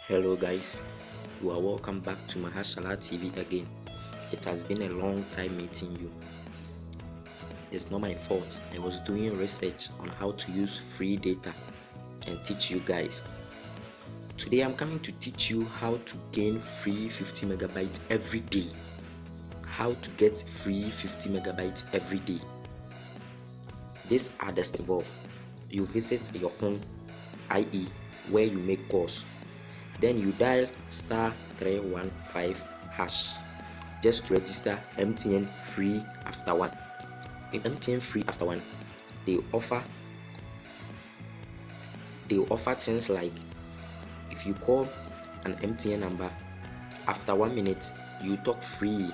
Hello guys, you are welcome back to Mahashala TV again. It has been a long time meeting you. It's not my fault. I was doing research on how to use free data and teach you guys. Today I'm coming to teach you how to gain free 50 megabytes every day. How to get free 50 megabytes every day. These are the steps involved. You visit your phone, i.e. where you make calls. Then you dial *315# just to register MTN free after one. In MTN free after one, they offer things like if you call an MTN number after 1 minute, you talk free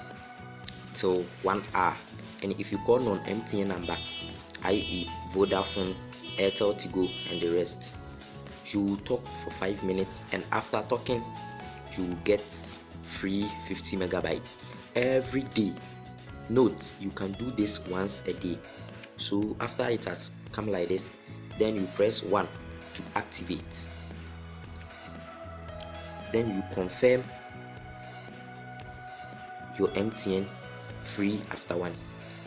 till 1 hour. And if you call non-MTN number, i.e. Vodafone, Airtel, Tigo, and the rest, you will talk for 5 minutes, and after talking you will get free 50 megabytes every day. Note, you can do this once a day. So after it has come like this, then you press 1 to activate. Then you confirm your MTN free after one.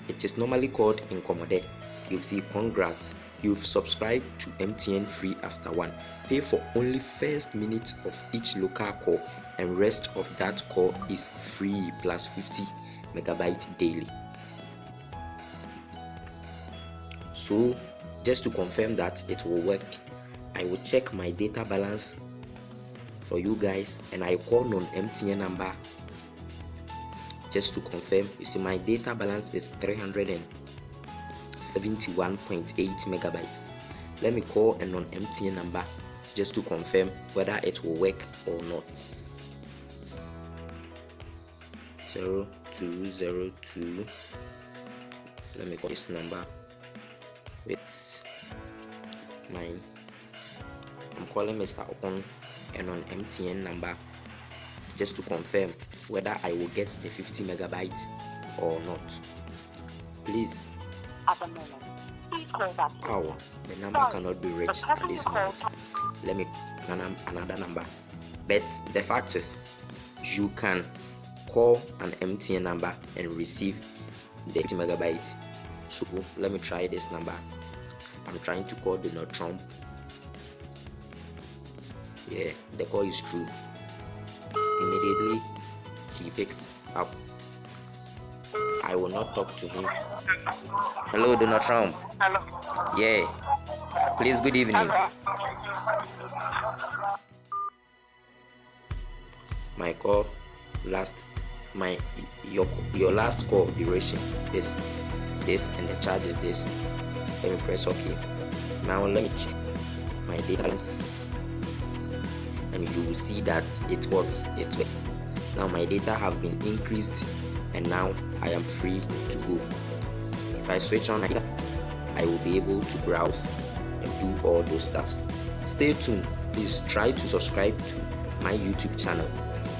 It is normally called Incomode. You see, congrats, you've subscribed to MTN free after one. Pay for only first minute of each local call, and rest of that call is free plus 50 megabytes daily. So just to confirm that it will work, I will check my data balance for you guys, and I call non-MTN number just to confirm. You see, my data balance is 371.8 megabytes. Let me call a non-MTN number just to confirm whether it will work or not. 0202. Let me call this number with mine. I'm calling Mr. Okon a non-MTN number just to confirm whether I will get the 50 megabytes or not. Please. At the moment, please call back. Oh, the number cannot be reached at this moment. Let me another number. But the fact is, you can call an MTN number and receive the 50 megabytes. So let me try this number. I'm trying to call Donald Trump. Yeah, the call is true. Immediately he picks up. I will not talk to him. Hello, Donald Trump. Hello. Yeah. Please, good evening. Hello. My call your last call duration is this, and the charge is this. Let me press OK. Now let me check my data balance, and you will see that it works. Now my data have been increased, and now I am free to go. If I switch on data, I will be able to browse and do all those stuffs. Stay tuned. Please try to subscribe to my YouTube channel,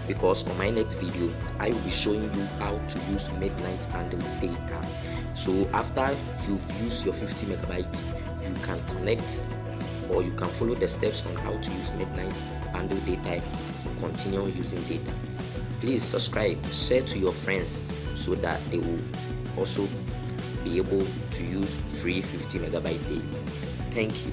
because on my next video I will be showing you how to use midnight bundle data. So after you've used your 50 megabytes, you can connect, or you can follow the steps on how to use midnight bundle data and continue using data. Please subscribe, share to your friends so that they will also be able to use free 50 megabyte daily. Thank you.